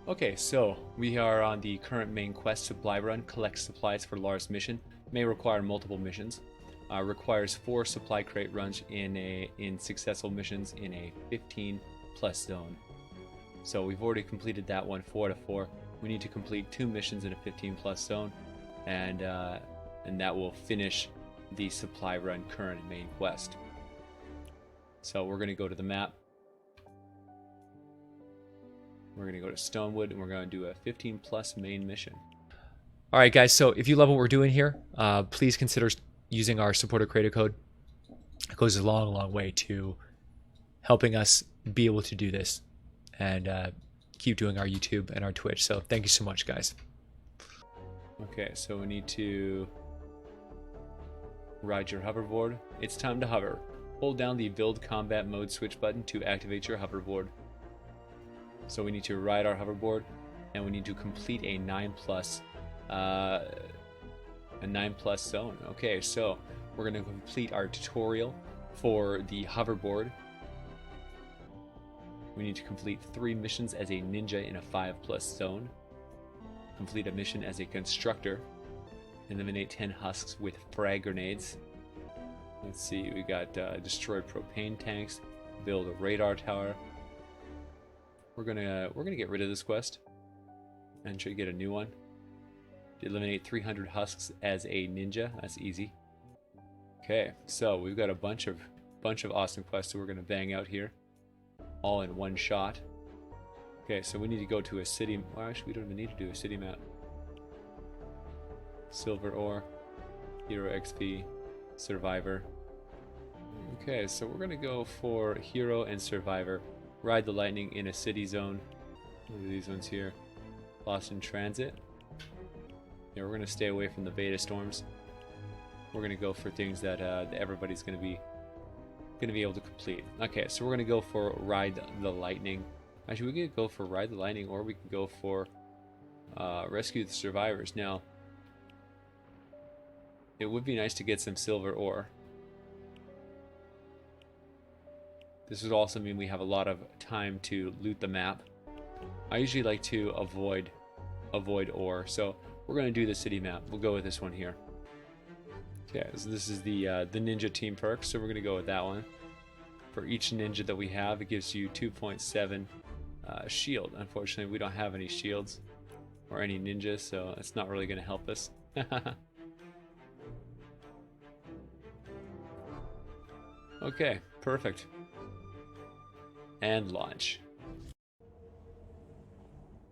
Okay, so we are on the current main quest, supply run. Collect supplies for Lars mission. May require multiple missions. Requires 4 supply crate runs in successful missions in a 15 plus zone. So we've already completed that one, 4 out of 4. We need to complete 2 missions in a 15 plus zone, and that will finish the supply run current main quest. So we're going to go to the map. We're going to go to Stonewood, and we're going to do a 15 plus main mission. All right, guys, so if you love what we're doing here, please consider using our supporter creator code. It goes a long, long way to helping us be able to do this and keep doing our YouTube and our Twitch. So thank you so much, guys. Okay, so we need to ride your hoverboard. It's time to hover. Hold down the build combat mode switch button to activate your hoverboard. So we need to ride our hoverboard, and we need to complete a 9 plus zone. Okay, so we're going to complete our tutorial for the hoverboard. We need to complete 3 missions as a ninja in a 5 plus zone. Complete a mission as a constructor. Eliminate 10 husks with frag grenades. Let's see, we got destroy propane tanks, build a radar tower. We're gonna get rid of this quest and try to get a new one. Eliminate 300 husks as a ninja. That's easy. Okay, so we've got a bunch of awesome quests that we're gonna bang out here, all in one shot. Okay, so we need to go to a city. Well, actually, we don't even need to do a city map. Silver ore, hero XP, survivor. Okay, so we're gonna go for hero and survivor. Ride the lightning in a city zone. What are these ones here? Lost in transit. Yeah, we're gonna stay away from the beta storms. We're gonna go for things that everybody's gonna be able to complete. Okay, so we're gonna go for ride the lightning. Actually, we could go for ride the lightning, or we could go for rescue the survivors. Now, it would be nice to get some silver ore. This would also mean we have a lot of time to loot the map. I usually like to avoid ore, so we're going to do the city map. We'll go with this one here. Okay, so this is the ninja team perk, so we're going to go with that one. For each ninja that we have, it gives you 2.7 shield. Unfortunately, we don't have any shields or any ninjas, so it's not really going to help us. Okay, perfect. And launch.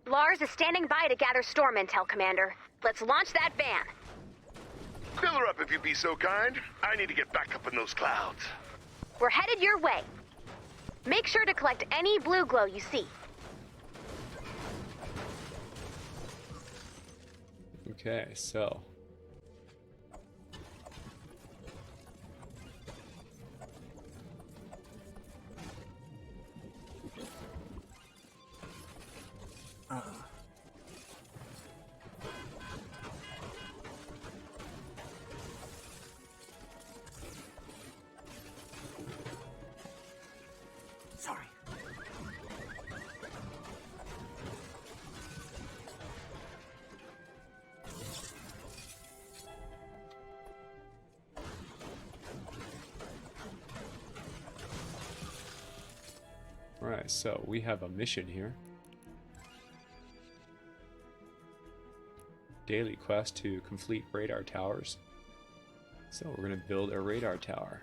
Lars is standing by to gather storm intel, Commander. Let's launch that van. Fill her up if you'd be so kind. I need to get back up in those clouds. We're headed your way. Make sure to collect any blue glow you see. Okay, so Sorry. Alright, so we have a mission here. Daily quest to complete radar towers. So we're going to build a radar tower.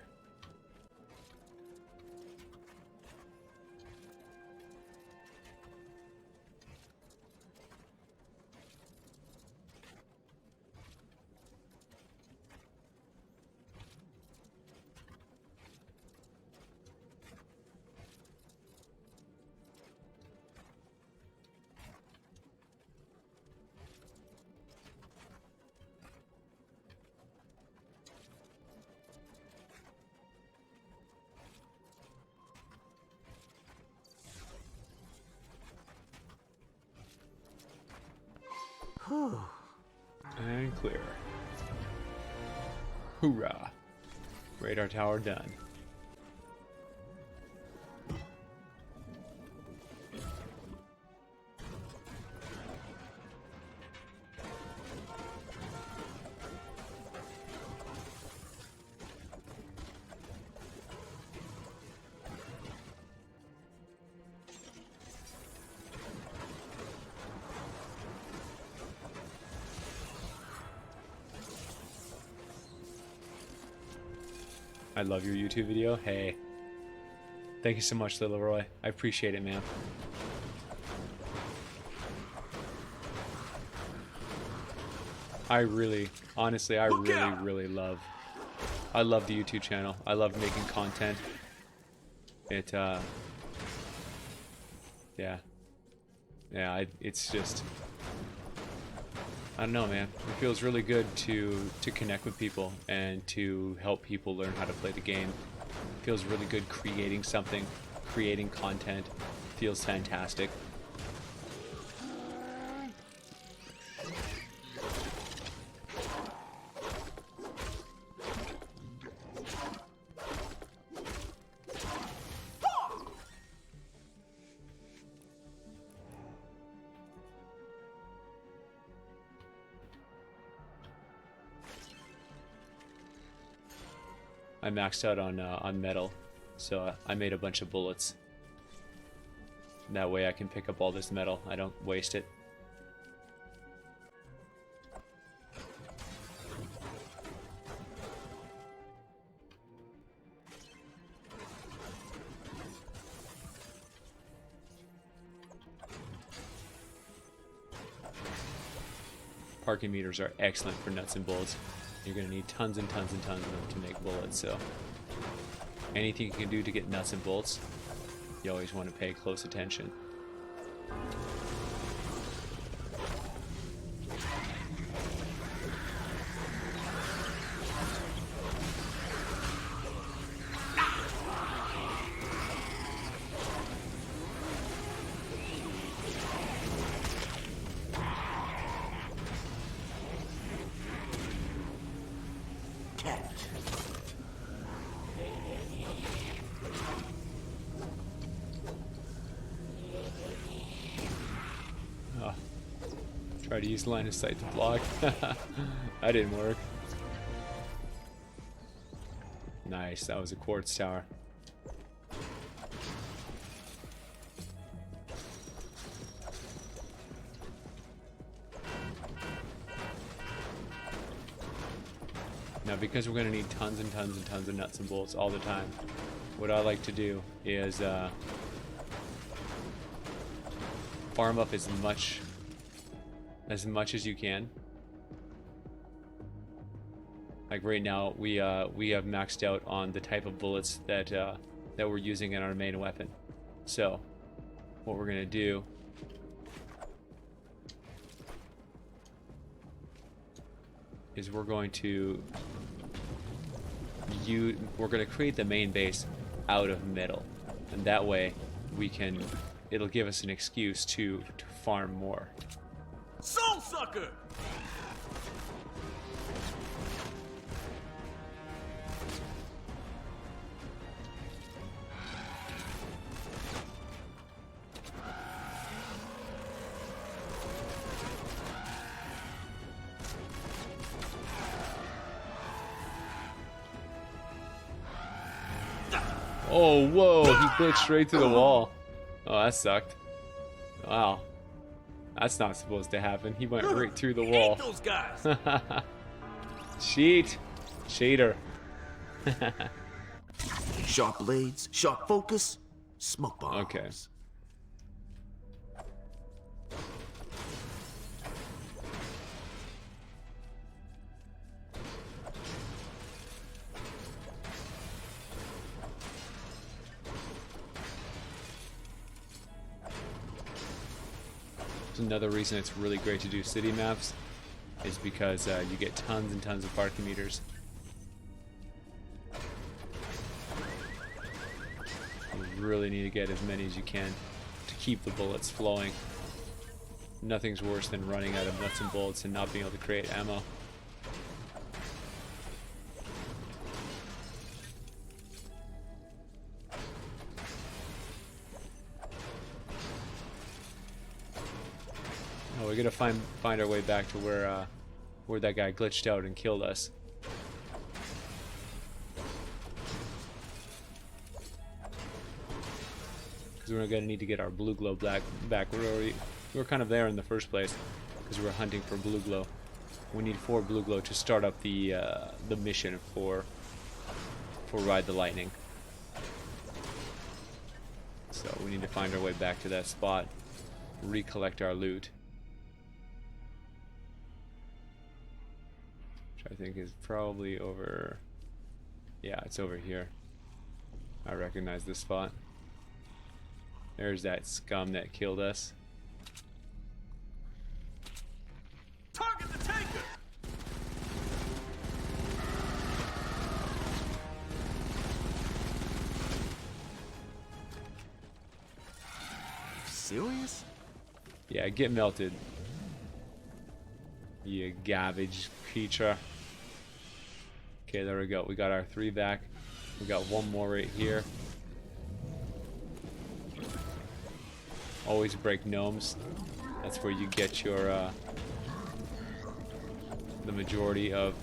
And clear. Hoorah. Radar tower done. I love your YouTube video. Hey. Thank you so much, Little Roy. I appreciate it, man. I really, honestly, I really love the YouTube channel. I love making content. It, yeah. Yeah, it's just, I don't know, man. It feels really good to connect with people and to help people learn how to play the game. It feels really good creating something, creating content. Feels fantastic. I maxed out on metal, so I made a bunch of bullets. That way I can pick up all this metal. I don't waste it. Parking meters are excellent for nuts and bolts. You're going to need tons and tons and tons of them to make bullets, so anything you can do to get nuts and bolts, you always want to pay close attention. Try to use line of sight to block. That didn't work. Nice, that was a quartz tower. Now, because we're going to need tons and tons and tons of nuts and bolts all the time, what I like to do is farm up as much as you can. Like right now, we have maxed out on the type of bullets that that we're using in our main weapon. So, what we're gonna do is we're going to create the main base out of metal, and that way it'll give us an excuse to farm more. Soul sucker! Oh, whoa, he glitched straight through the wall. Oh, that sucked. Wow. That's not supposed to happen. He went right through the wall. Those guys. Cheat. Cheater. Sharp blades, sharp focus, smoke bombs. Okay. Another reason it's really great to do city maps is because you get tons and tons of parking meters. You really need to get as many as you can to keep the bullets flowing. Nothing's worse than running out of nuts and bolts and not being able to create ammo. Oh, we gotta find our way back to where that guy glitched out and killed us. Because we're gonna need to get our blue glow back. We were kind of there in the first place because we were hunting for blue glow. We need 4 blue glow to start up the mission for We'll ride the lightning. So we need to find our way back to that spot, recollect our loot, which I think is probably over. Yeah, it's over here. I recognize this spot. There's that scum that killed us. Target the tanker! Serious? Yeah, get melted. You garbage creature. Okay, there we go. We got our 3 back. We got 1 more right here. Always break gnomes. That's where you get your the majority of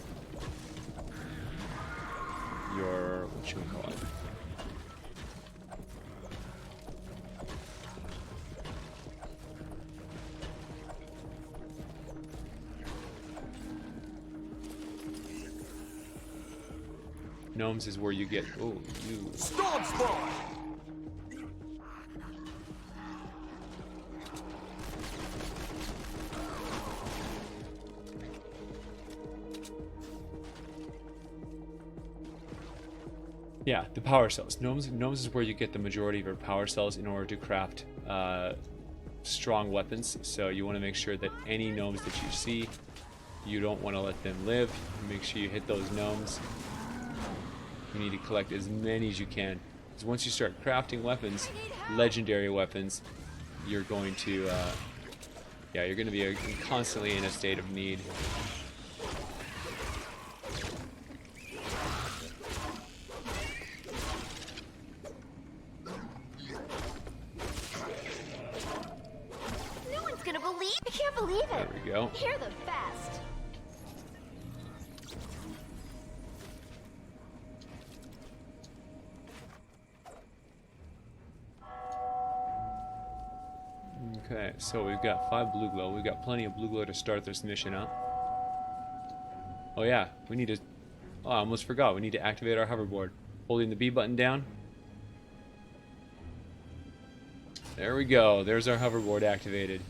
your, what should we call it? Gnomes is where you get, oh, you. Storm Spawn! Yeah, the power cells. Gnomes is where you get the majority of your power cells in order to craft strong weapons. So you want to make sure that any gnomes that you see, you don't want to let them live. Make sure you hit those gnomes. You need to collect as many as you can. Because once you start crafting weapons, legendary weapons, you're going to, yeah, you're going to be constantly in a state of need. No one's gonna believe. I can't believe it. There we go. You're the best. Okay, so we've got 5 blue glow. We've got plenty of blue glow to start this mission up. Oh yeah, we need to... Oh, I almost forgot. We need to activate our hoverboard. Holding the B button down. There we go. There's our hoverboard activated.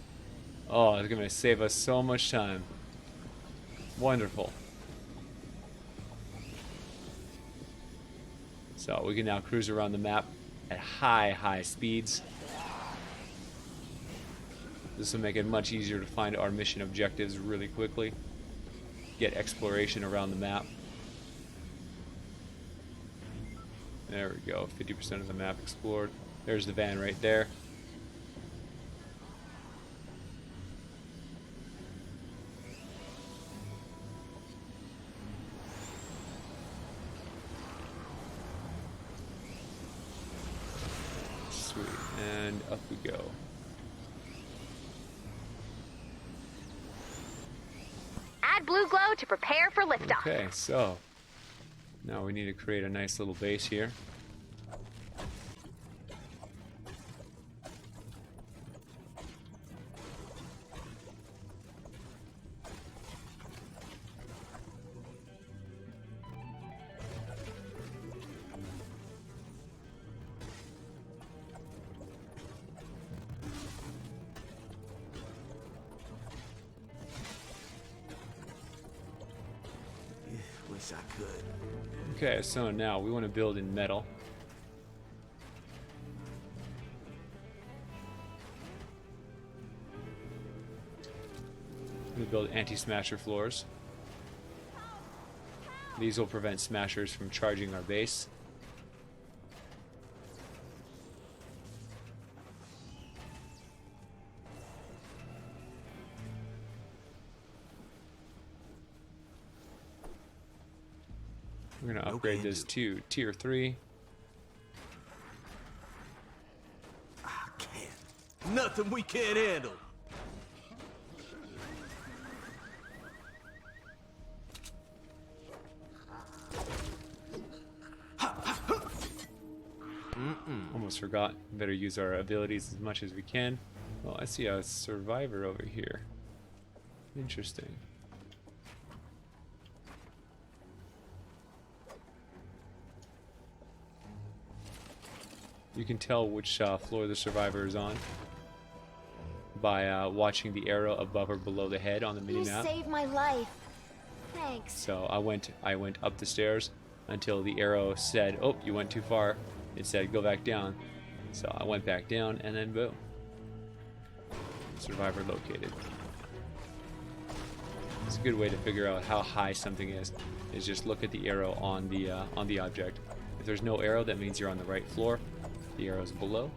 Oh, it's going to save us so much time. Wonderful. So we can now cruise around the map at high speeds. This will make it much easier to find our mission objectives really quickly. Get exploration around the map. There we go, 50% of the map explored. There's the van right there. Sweet, and up we go. Add blue glow to prepare for liftoff. Okay, so now we need to create a nice little base here. Wish I could. Okay, so now we want to build in metal. We build anti-smasher floors. These will prevent smashers from charging our base. We're going to upgrade this to tier 3. I can't. Nothing we can't handle. Almost forgot. Better use our abilities as much as we can. Well, I see a survivor over here. Interesting. You can tell which floor the survivor is on by watching the arrow above or below the head on the You minimap. saved my life. Thanks. So I went up the stairs until the arrow said, "Oh, you went too far." It said, "Go back down." So I went back down, and then boom, survivor located. It's a good way to figure out how high something is just look at the arrow on the object. If there's no arrow, that means you're on the right floor. If the arrow's below,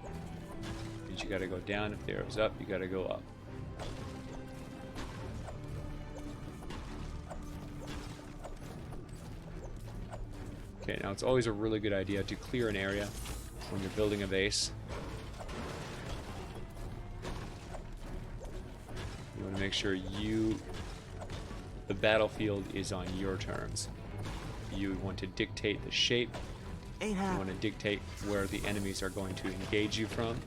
means you gotta go down. If the arrow's up, you gotta go up. Okay, now it's always a really good idea to clear an area when you're building a base. You want to make sure the battlefield is on your terms. You want to dictate the shape. Ain't You happening. want to dictate where the enemies are going to engage you from.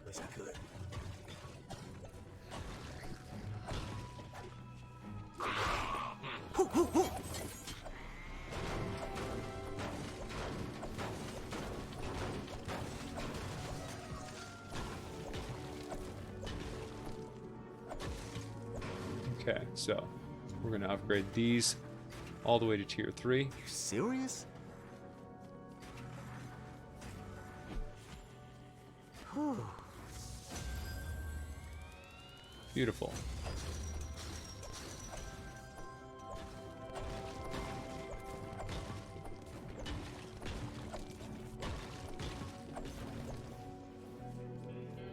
Wish I could. Okay, so we're going to upgrade these all the way to tier 3. You serious? Beautiful.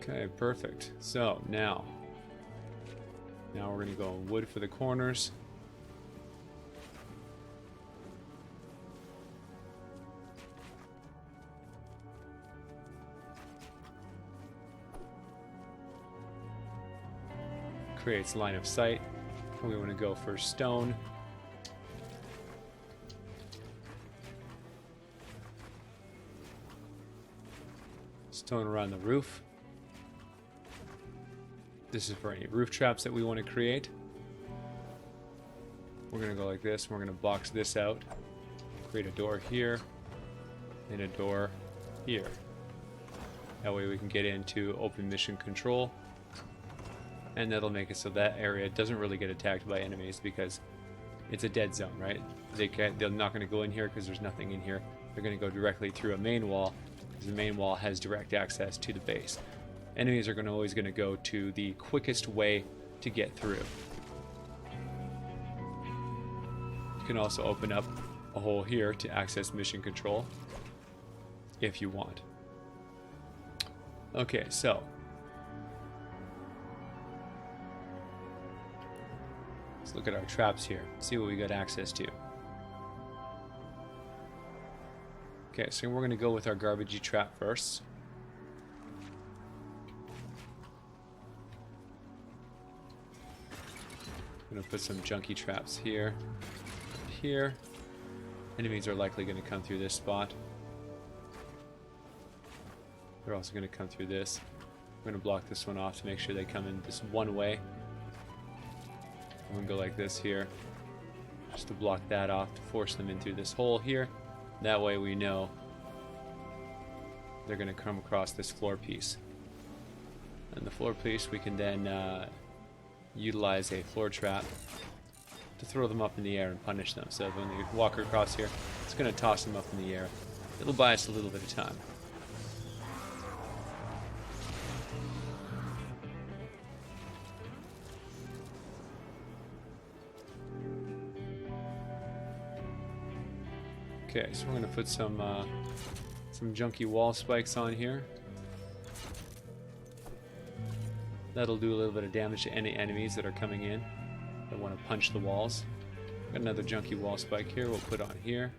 Okay, perfect. So now we're going to go wood for the corners. Creates line of sight. And we want to go for stone. Stone around the roof. This is for any roof traps that we want to create. We're going to go like this. We're going to box this out. Create a door here. And a door here. That way we can get into open mission control. And that'll make it so that area doesn't really get attacked by enemies because it's a dead zone, right? They're not going to go in here because there's nothing in here. They're going to go directly through a main wall because the main wall has direct access to the base. Enemies are always going to go to the quickest way to get through. You can also open up a hole here to access mission control if you want. Okay, so let's look at our traps here, see what we got access to. Okay, so we're going to go with our garbagey trap first. I'm going to put some junky traps here, here. Enemies are likely going to come through this spot. They're also going to come through this. I'm going to block this one off to make sure they come in this one way. I'm going to go like this here, just to block that off, to force them in through this hole here. That way we know they're going to come across this floor piece. And the floor piece we can then utilize a floor trap to throw them up in the air and punish them. So when they walk across here, it's going to toss them up in the air. It'll buy us a little bit of time. Okay, so we're going to put some junky wall spikes on here. That'll do a little bit of damage to any enemies that are coming in that want to punch the walls. Got another junky wall spike here we'll put on here.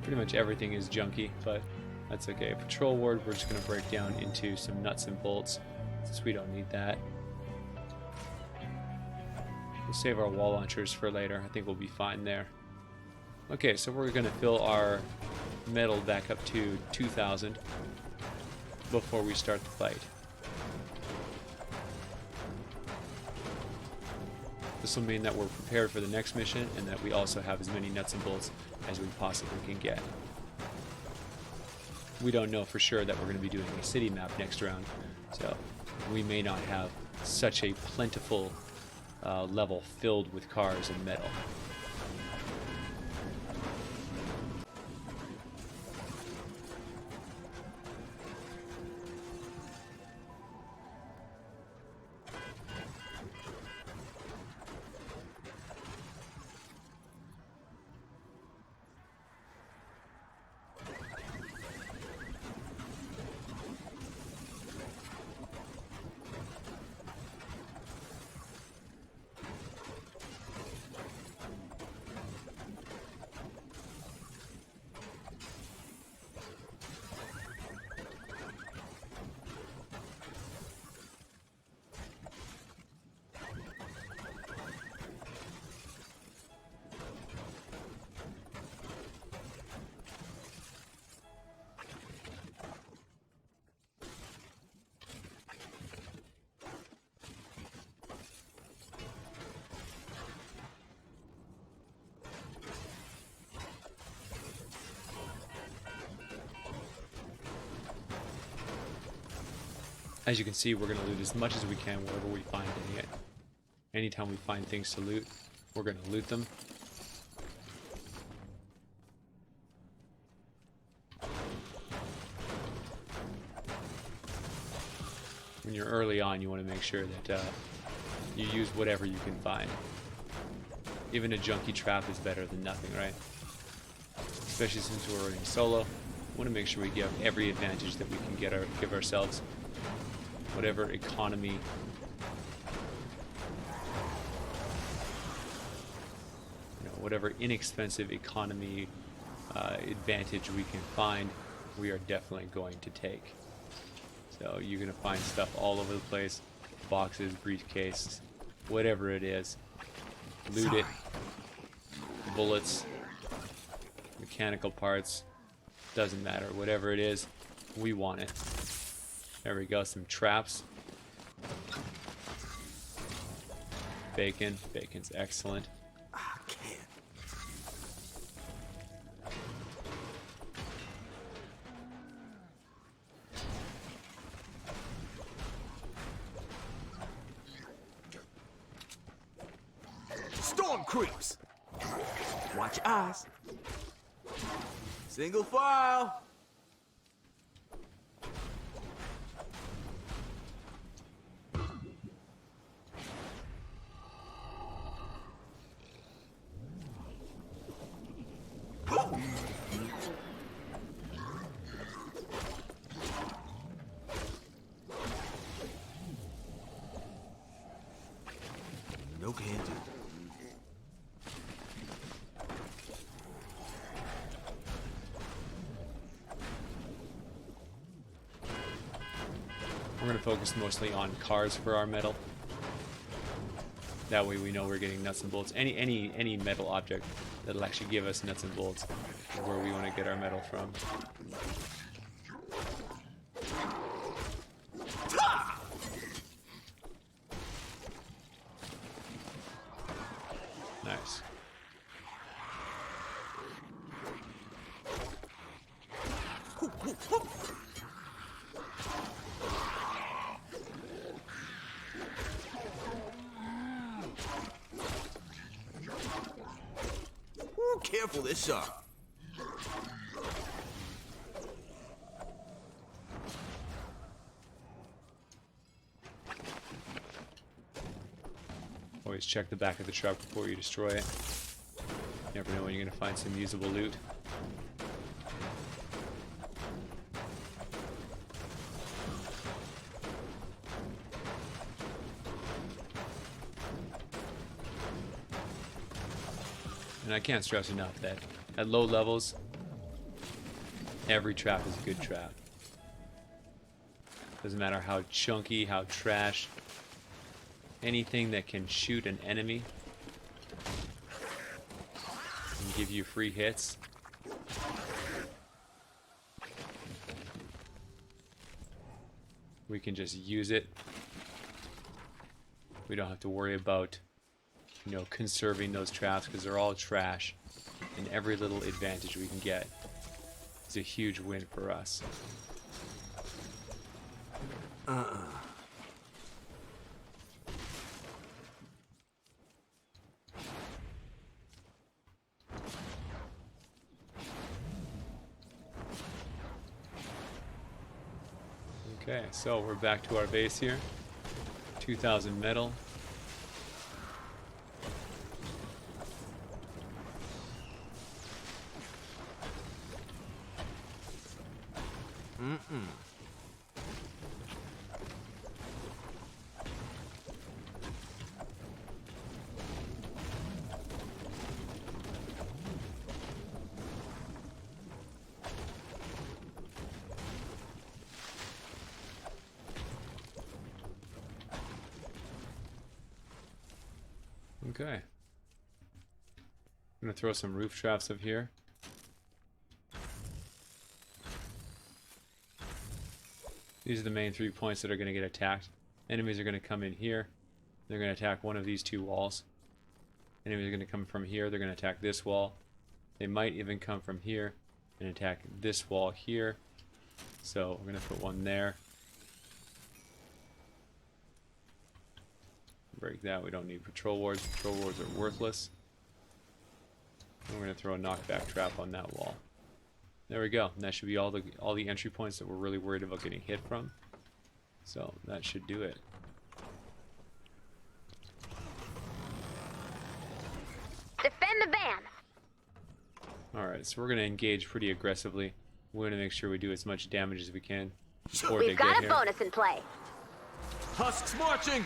Pretty much everything is junky, but that's okay. Patrol ward we're just going to break down into some nuts and bolts since we don't need that. We'll save our wall launchers for later. I think we'll be fine there. Okay, so we're going to fill our metal back up to 2,000 before we start the fight. This will mean that we're prepared for the next mission and that we also have as many nuts and bolts as we possibly can get. We don't know for sure that we're going to be doing a city map next round, so we may not have such a plentiful level filled with cars and metal. As you can see, we're going to loot as much as we can wherever we find it. Anytime we find things to loot, we're going to loot them. When you're early on, you want to make sure that you use whatever you can find. Even a junkie trap is better than nothing, right? Especially since we're running solo, we want to make sure we give every advantage that we can give ourselves. Whatever economy, whatever inexpensive economy advantage we can find, we are definitely going to take. So you're going to find stuff all over the place, boxes, briefcases, whatever it is. Loot it. Bullets, mechanical parts, doesn't matter. Whatever it is, we want it. There we go, some traps. Bacon. Bacon's excellent. I can't. Storm creeps. Watch your eyes. Single file. No can do. We're going to focus mostly on cars for our metal. That way we know we're getting nuts and bolts. Any metal object that'll actually give us nuts and bolts is where we want to get our metal from. Nice. Ooh, careful, this sharp. Always check the back of the truck before you destroy it. Never know when you're going to find some usable loot. And I can't stress enough that at low levels, every trap is a good trap. Doesn't matter how chunky, how trash anything that can shoot an enemy and give you free hits. We can just use it. We don't have to worry about, you know, conserving those traps because they're all trash. And every little advantage we can get is a huge win for us. Okay, so we're back to our base here. 2,000 metal. Okay. I'm gonna throw some roof traps up here. These are the main 3 points that are gonna get attacked. Enemies are gonna come in here. They're gonna attack one of these 2 walls. Enemies are gonna come from here. They're gonna attack this wall. They might even come from here and attack this wall here. So we're gonna put one there. Break that. We don't need patrol wards. Patrol wards are worthless. And we're gonna throw a knockback trap on that wall. There we go. And that should be all the entry points that we're really worried about getting hit from. So that should do it. Defend the van. Alright, so we're gonna engage pretty aggressively. We're gonna make sure we do as much damage as we can before they We've get got a here. bonus in play. Husks marching.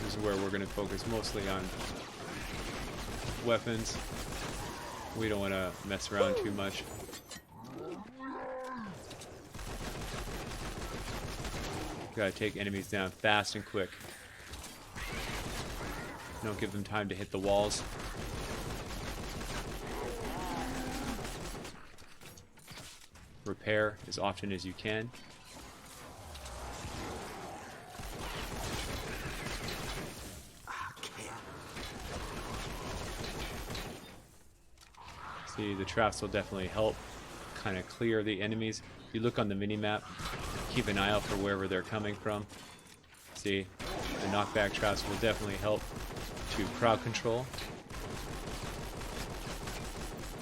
This is where we're gonna focus mostly on weapons. We don't want to mess around too much. Gotta take enemies down fast and quick. Don't give them time to hit the walls. Repair as often as you can. See, the traps will definitely help kind of clear the enemies. If you look on the mini-map, keep an eye out for wherever they're coming from. See, the knockback traps will definitely help to crowd control.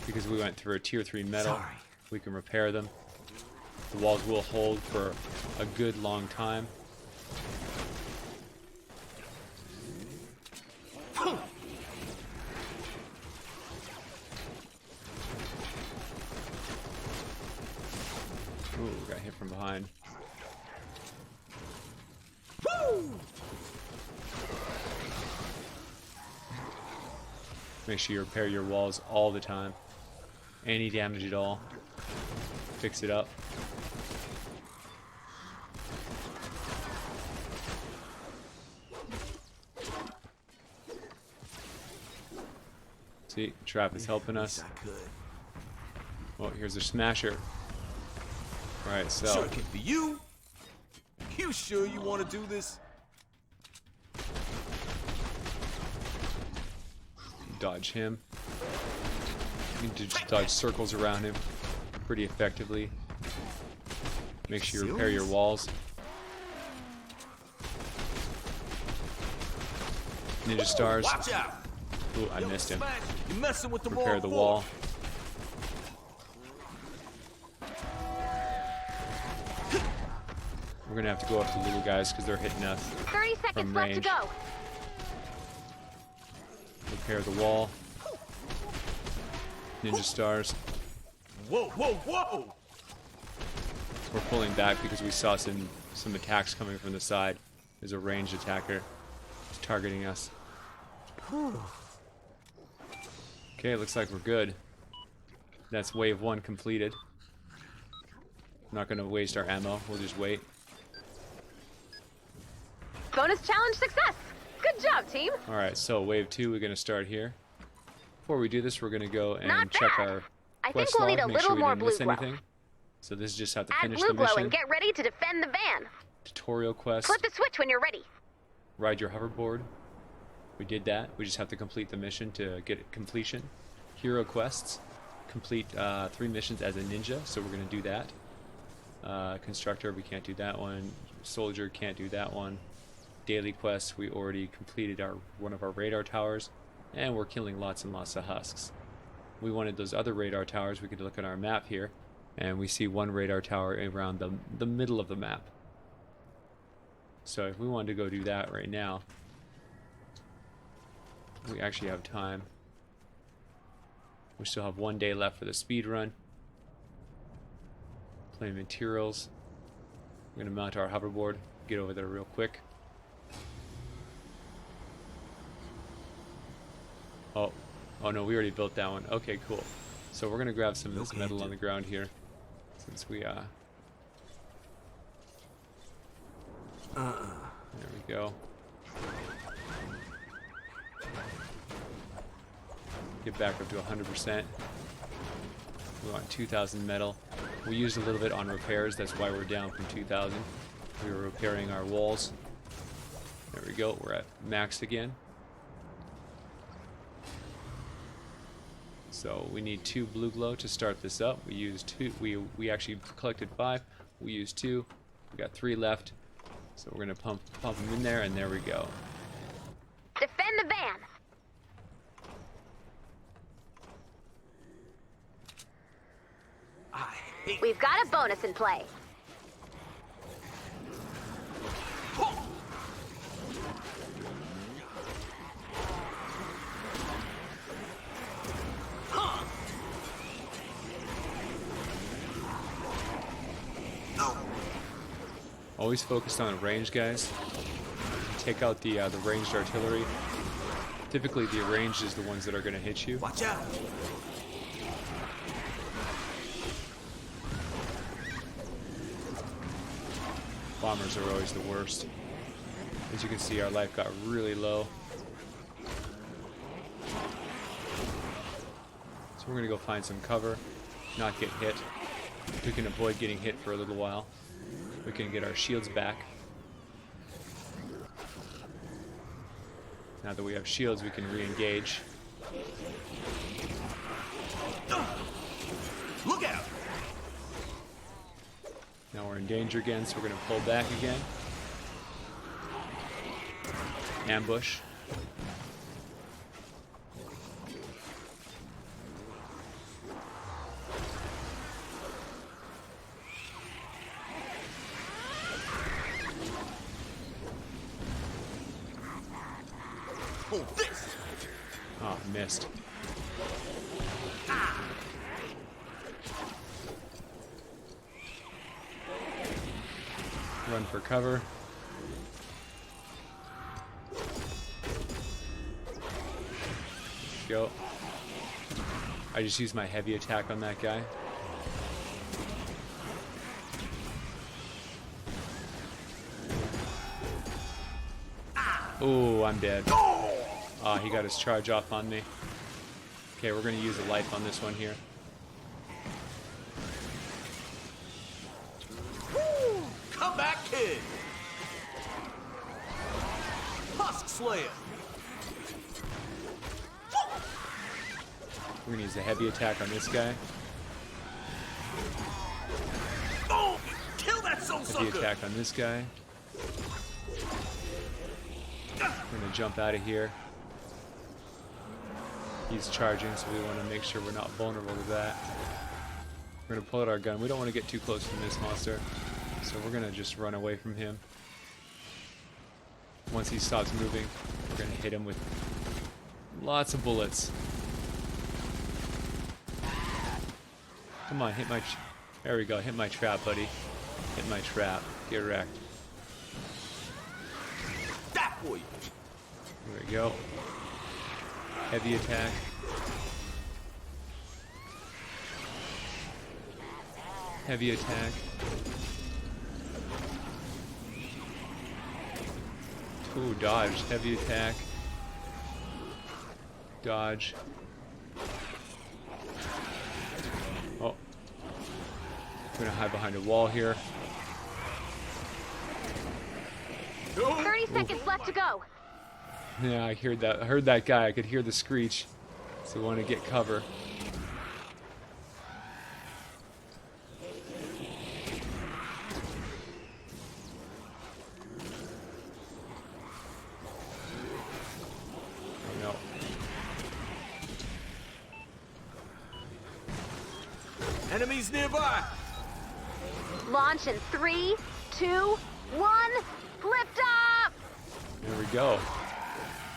Because we went through a tier 3 metal, we can repair them. The walls will hold for a good long time. Ooh, got hit from behind. Make sure you repair your walls all the time. Any damage at all, fix it up. See, trap is helping us. Oh, here's a smasher. Alright, so Sure, it can be you. You sure you want to do this? dodge him. You can just dodge circles around him pretty effectively. Make sure you repair your walls. Ninja stars. Watch out. Ooh, I missed him. You're messing with the Repair wrong the foot. wall. We're gonna have to go up to the little guys because they're hitting us 30 seconds from left to range. go. Repair the wall. Ninja stars. Whoa, whoa, whoa! We're pulling back because we saw some attacks coming from the side. There's a ranged attacker targeting us. Okay, looks like we're good. That's wave 1 completed. Not gonna waste our ammo, we'll just wait. Bonus challenge success. Good job, team. Alright, so wave 2, we're going to start here. Before we do this, we're going to go and Not check bad. our I think quest we'll log, need a make sure little we more didn't miss blue glow. anything. So this is just have to Add finish blue the glow mission. and get ready to defend the van. Tutorial quest, Flip the switch when you're ready. ride your hoverboard. We did that. We just have to complete the mission to get it completion. Hero quests, complete 3 missions as a ninja, so we're going to do that. Constructor, we can't do that one. Soldier, can't do that one. Daily quests, we already completed one of our radar towers, and we're killing lots and lots of husks. We wanted those other radar towers. We could look at our map here, and we see one radar tower around the middle of the map. So if we wanted to go do that right now, we actually have time. We still have 1 day left for the speed run. Play materials. We're going to mount our hoverboard, get over there real quick. Oh no, we already built that one. Okay, cool. So we're going to grab some of this metal on the ground here, since we there we go. Get back up to 100%. We want 2,000 metal. We used a little bit on repairs, that's why we're down from 2,000. We were repairing our walls. There we go, we're at max again. So we need 2 blue glow to start this up. We used 2. We actually collected 5. We used 2. We got 3 left. So we're gonna pump them in there, and there we go. Defend the van. We've got a bonus in play. Always focused on range, guys. Take out the ranged artillery. Typically, the ranged is the ones that are going to hit you. Watch out. Bombers are always the worst. As you can see, our life got really low. So we're going to go find some cover, not get hit. We can avoid getting hit for a little while. We can get our shields back. Now that we have shields, we can re-engage. Look out. Now we're in danger again, so we're going to pull back again. Ambush. Hold this. Oh, missed. Run for cover. Go. I just used my heavy attack on that guy. Oh, I'm dead. Ah, he got his charge off on me. Okay, we're going to use a life on this one here. Come back, kid. Husk Slayer. We're going to use a heavy attack on this guy. Oh, kill that soul Heavy sucker. attack on this guy. We're going to jump out of here. He's charging, so we want to make sure we're not vulnerable to that. We're going to pull out our gun. We don't want to get too close to this monster, so we're going to just run away from him. Once he stops moving, we're going to hit him with lots of bullets. Come on, hit my... There we go, hit my trap, buddy. Hit my trap. Get wrecked. That for you. There we go. Heavy attack. Heavy attack. Ooh, dodge. Heavy attack. Dodge. Oh. I'm gonna hide behind a wall here. 30 seconds left to go. Yeah, I heard that. I heard that guy. I could hear the screech. So I want to get cover. Oh no. Enemies nearby. Launch in 3, 2, 1. Liftoff! There we go.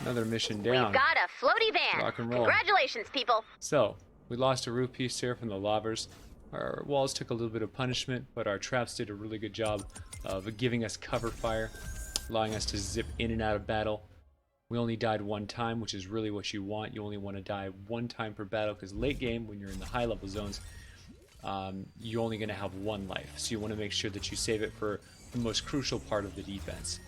Another mission down. We've got a floaty van. Rock and roll. Congratulations, people. So, we lost a root piece here from the lobbers. Our walls took a little bit of punishment, but our traps did a really good job of giving us cover fire, allowing us to zip in and out of battle. We only died one time, which is really what you want. You only want to die one time per battle, because late game, when you're in the high level zones, you're only going to have one life. So you want to make sure that you save it for the most crucial part of the defense.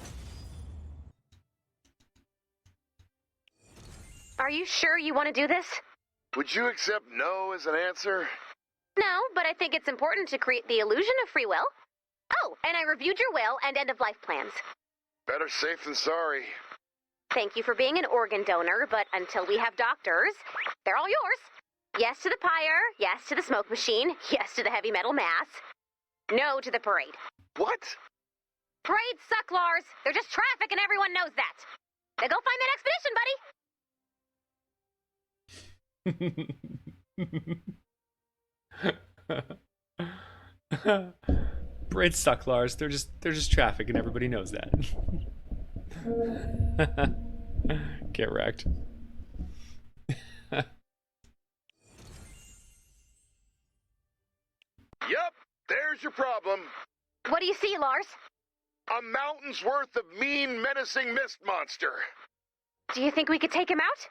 Are you sure you want to do this? Would you accept no as an answer? No, but I think it's important to create the illusion of free will. Oh, and I reviewed your will and end-of-life plans. Better safe than sorry. Thank you for being an organ donor, but until we have doctors, they're all yours. Yes to the pyre, yes to the smoke machine, yes to the heavy metal mass, no to the parade. What? Parades suck, Lars. They're just traffic and everyone knows that. Now go find that expedition, buddy. Parades suck, Lars. They're just traffic, and everybody knows that. Get wrecked. Yep, there's your problem. What do you see, Lars? A mountain's worth of mean, menacing mist monster. Do you think we could take him out?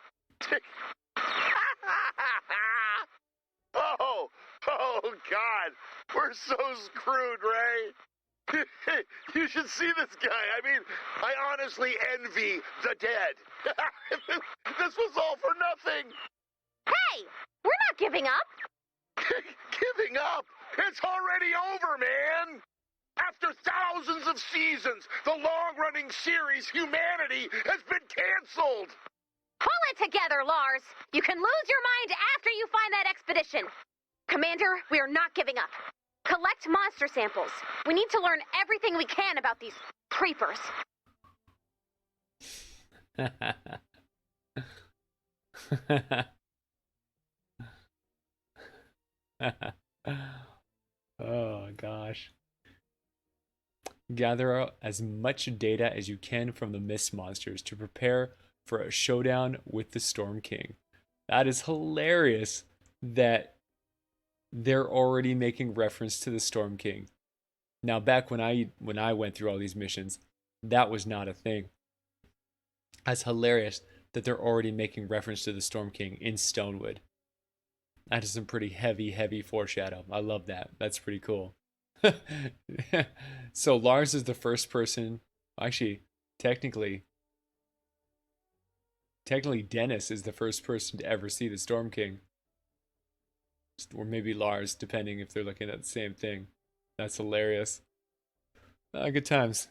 Oh God, we're so screwed, Ray. You should see this guy. I mean, I honestly envy the dead. This was all for nothing. Hey, we're not giving up. Giving up? It's already over, man. After thousands of seasons, the long-running series Humanity has been canceled. Pull it together, Lars. You can lose your mind after you find that expedition. Commander, we are not giving up. Collect monster samples. We need to learn everything we can about these creepers. Oh gosh. Gather as much data as you can from the mist monsters to prepare for a showdown with the Storm King. That is hilarious that they're already making reference to the Storm King. Now, back when I went through all these missions, that was not a thing. That's hilarious that they're already making reference to the Storm King in Stonewood. That is some pretty heavy foreshadow. I love that. That's pretty cool. So Lars is the first person, actually, technically Dennis is the first person to ever see the Storm King. Or maybe Lars, depending if they're looking at the same thing. That's hilarious. Good times.